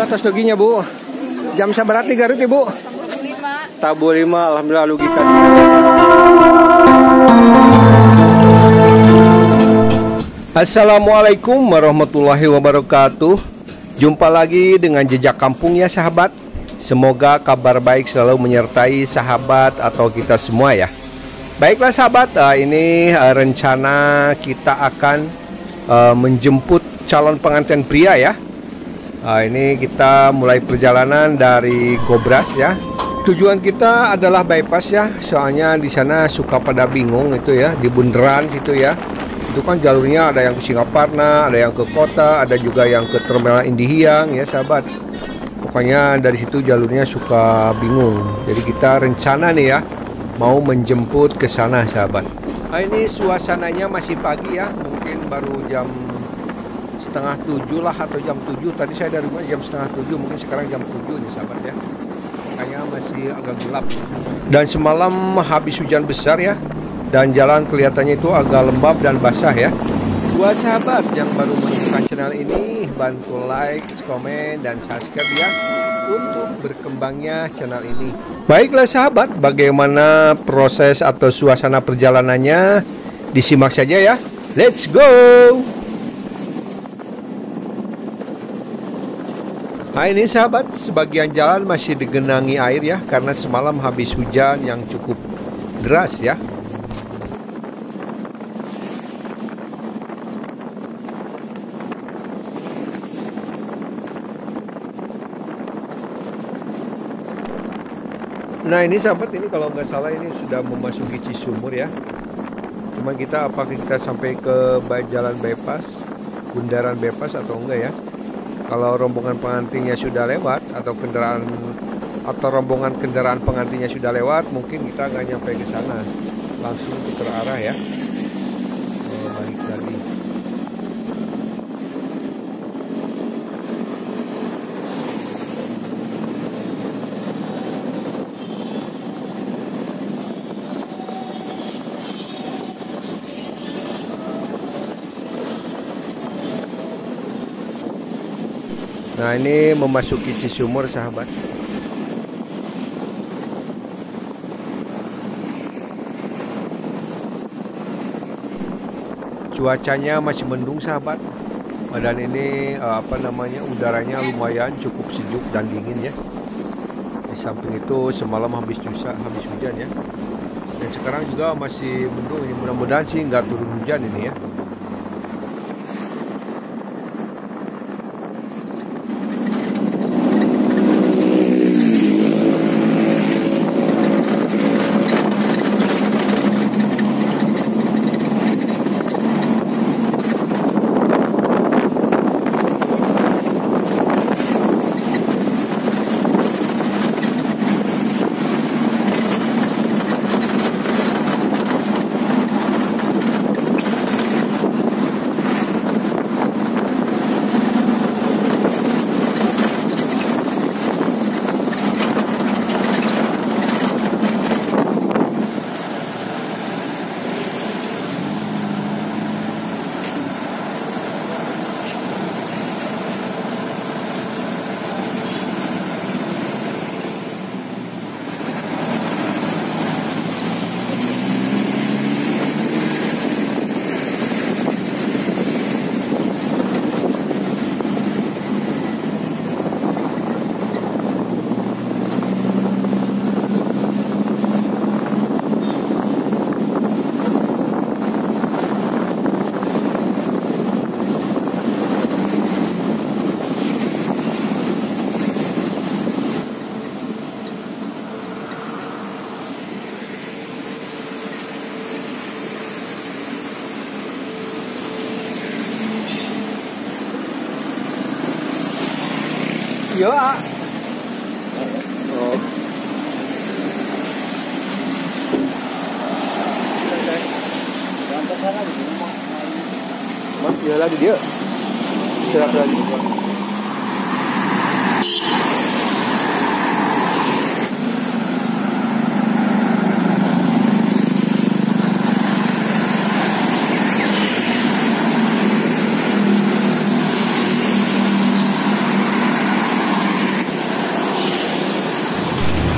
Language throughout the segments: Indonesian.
alhamdulillah tos doginya Bu. Jam sabarati Garut Ibu? Tabu 5, alhamdulillah logika. Assalamualaikum warahmatullahi wabarakatuh. Jumpa lagi dengan Jejak Kampung ya sahabat. Semoga kabar baik selalu menyertai sahabat atau kita semua ya. Baiklah sahabat, ini rencana kita akan menjemput calon pengantin pria ya. Ini kita mulai perjalanan dari Gobras ya. Tujuan kita adalah bypass ya. Soalnya di sana suka pada bingung itu ya, di bundaran situ ya. Itu kan jalurnya ada yang ke Singaparna, ada yang ke kota, ada juga yang ke Terminal Indihiyang ya sahabat. Pokoknya dari situ jalurnya suka bingung. Jadi kita rencana nih ya mau menjemput ke sana sahabat. Ini suasananya masih pagi ya, mungkin baru jam setengah 7 lah atau jam 7. Tadi saya dari rumah jam setengah 7, mungkin sekarang jam 7 nih sahabat ya. Makanya masih agak gelap. Dan semalam habis hujan besar ya, dan jalan kelihatannya itu agak lembab dan basah ya. Buat sahabat yang baru menemukan channel ini, bantu like, komen, dan subscribe ya untuk berkembangnya channel ini. Baiklah sahabat, bagaimana proses atau suasana perjalanannya? Disimak saja ya. Let's go! Nah ini sahabat, sebagian jalan masih digenangi air ya, karena semalam habis hujan yang cukup deras ya. Nah ini sahabat, ini kalau nggak salah ini sudah memasuki Cisumur ya. Cuma kita apakah kita sampai ke jalan bypass, bundaran bypass atau enggak ya. Kalau rombongan pengantinnya sudah lewat atau rombongan kendaraan pengantinnya sudah lewat, mungkin kita nggak nyampe ke sana, langsung putar arah ya. Balik lagi. Nah ini memasuki Cisumur sahabat. Cuacanya masih mendung sahabat. Dan ini udaranya lumayan cukup sejuk dan dingin ya. Di samping itu semalam habis hujan ya. Dan sekarang juga masih mendung. Mudah-mudahan sih nggak turun hujan ini ya. Iya, ah. Oh. Mas, iya lagi dia. Istirahat lagi.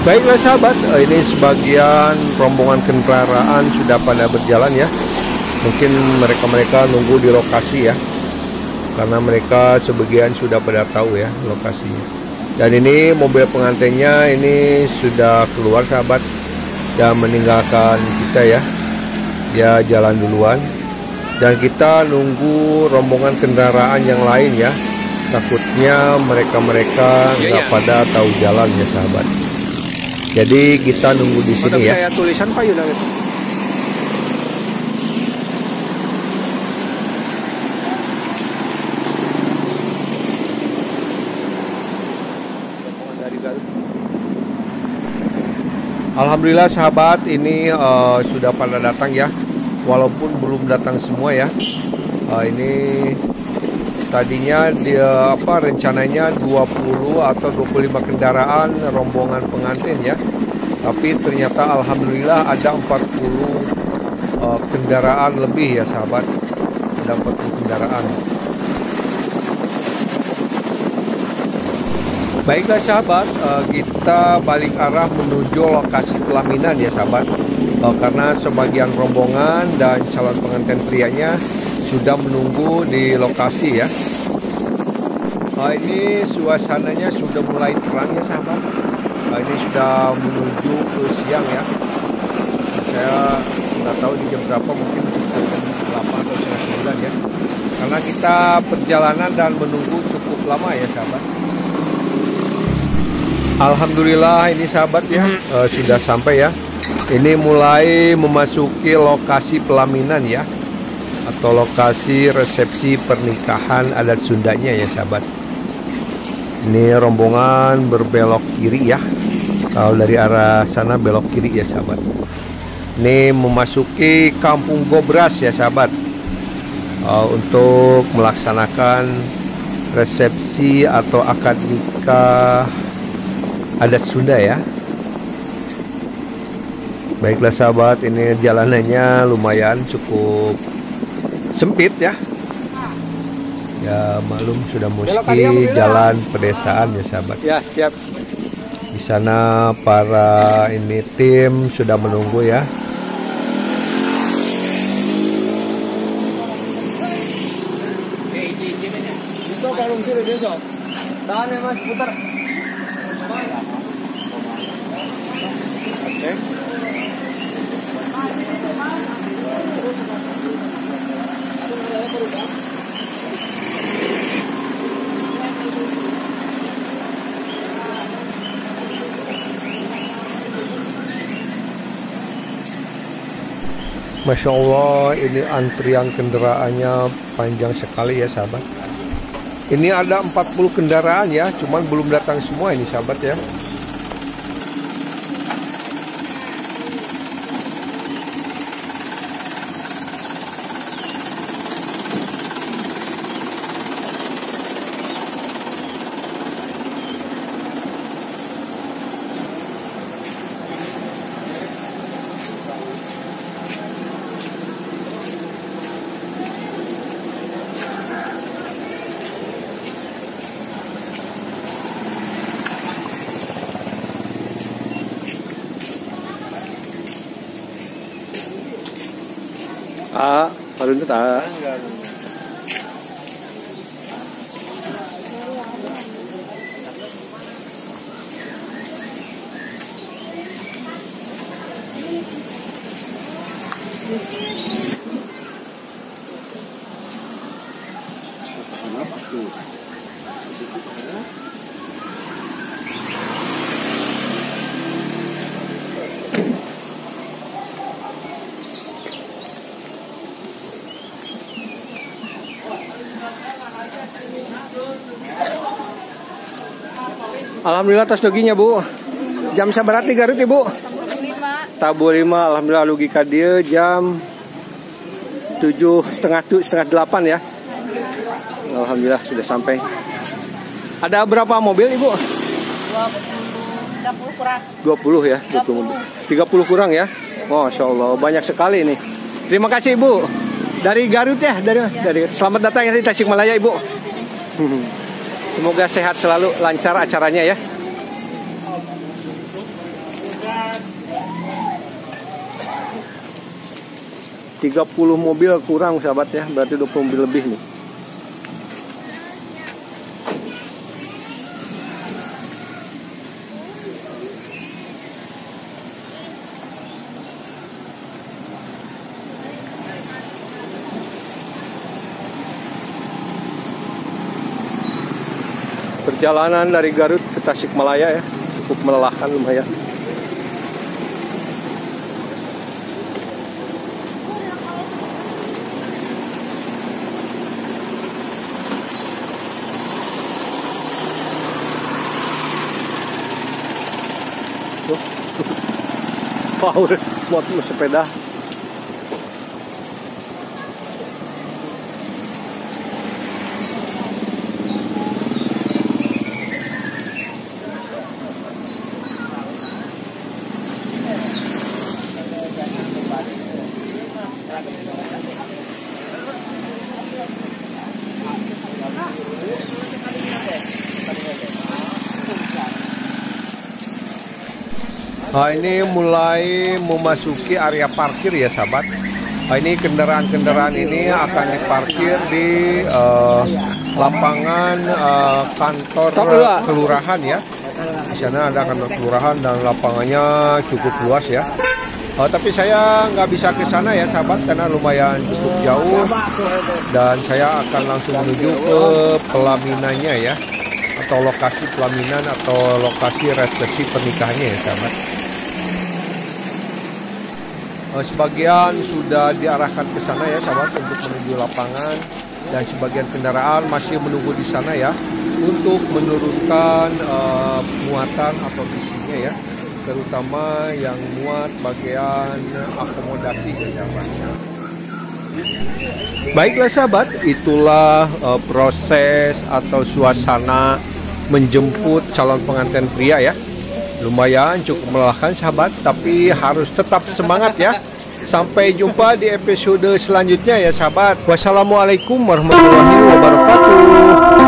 Baiklah sahabat, ini sebagian rombongan kendaraan sudah pada berjalan ya. Mungkin mereka nunggu di lokasi ya, karena mereka sebagian sudah pada tahu ya lokasinya. Dan ini mobil pengantinnya ini sudah keluar sahabat, dan meninggalkan kita ya. Dia jalan duluan, dan kita nunggu rombongan kendaraan yang lain ya. Takutnya mereka nggak pada tahu jalan ya sahabat. Jadi kita nunggu di sini ya. Kayak tulisan Pak Yuda itu. Alhamdulillah sahabat, ini sudah pada datang ya. Walaupun belum datang semua ya. Ini tadinya dia rencananya 20 atau 25 kendaraan rombongan pengantin ya. Tapi ternyata alhamdulillah ada 40 kendaraan lebih ya sahabat. Ada 40 kendaraan. Baiklah sahabat, kita balik arah menuju lokasi pelaminan ya sahabat. Karena sebagian rombongan dan calon pengantin prianya sudah menunggu di lokasi ya. Ini suasananya sudah mulai terang ya sahabat. Ini sudah menuju ke siang ya. Saya nggak tahu di jam berapa, mungkin sekitar jam 8 atau setengah 9 ya. Karena kita perjalanan dan menunggu cukup lama ya sahabat. Alhamdulillah ini sahabat ya, sudah sampai ya. Ini mulai memasuki lokasi pelaminan ya, atau lokasi resepsi pernikahan adat Sundanya ya sahabat. Ini rombongan berbelok kiri ya. Kalau dari arah sana belok kiri ya sahabat. Ini memasuki Kampung Gobras ya sahabat, untuk melaksanakan resepsi atau akad nikah adat Sunda ya. Baiklah sahabat, ini jalanannya lumayan cukup sempit ya. Ya malum sudah meski jalan pedesaan ya sahabat. Ya siap. Di sana para ini tim sudah menunggu ya. Itu kalung sini besok. Tahan ya Mas, putar. Oke. Masya Allah, ini antrian kendaraannya panjang sekali ya sahabat. Ini ada 40 kendaraan ya, cuman belum datang semua ini sahabat ya. Baru itu tak. Alhamdulillah atas doginya Bu. Jam sabarati Garut Ibu? Tabu 5. Alhamdulillah lugi ka dieu jam 7.30 setengah 8 ya. Alhamdulillah sudah sampai. Ada berapa mobil Ibu? 30 kurang. 20 ya, 20 mobil. 30 kurang ya. Masya Allah, banyak sekali nih. Terima kasih Ibu. Dari Garut ya, dari selamat datang ya di Tasikmalaya Ibu. Semoga sehat selalu, lancar acaranya ya. 30 mobil kurang sahabat ya, berarti 20 mobil lebih nih. Perjalanan dari Garut ke Tasikmalaya ya, cukup melelahkan lumayan. Power motor sepeda. Nah, ini mulai memasuki area parkir ya sahabat. Nah, ini kendaraan-kendaraan ini akan diparkir di lapangan kantor kelurahan ya. Di sana ada kantor kelurahan dan lapangannya cukup luas ya. Tapi saya nggak bisa ke sana ya sahabat karena lumayan cukup jauh dan saya akan langsung menuju ke pelaminannya ya, atau lokasi pelaminan atau lokasi resepsi pernikahannya ya sahabat. Sebagian sudah diarahkan ke sana ya sahabat untuk menuju lapangan, dan sebagian kendaraan masih menunggu di sana ya untuk menurunkan muatan atau isinya ya, terutama yang muat bagian akomodasi ya sahabat. Baiklah sahabat, itulah proses atau suasana menjemput calon pengantin pria ya. Lumayan cukup melelahkan sahabat, tapi harus tetap semangat ya. Sampai jumpa di episode selanjutnya ya sahabat. Wassalamualaikum warahmatullahi wabarakatuh.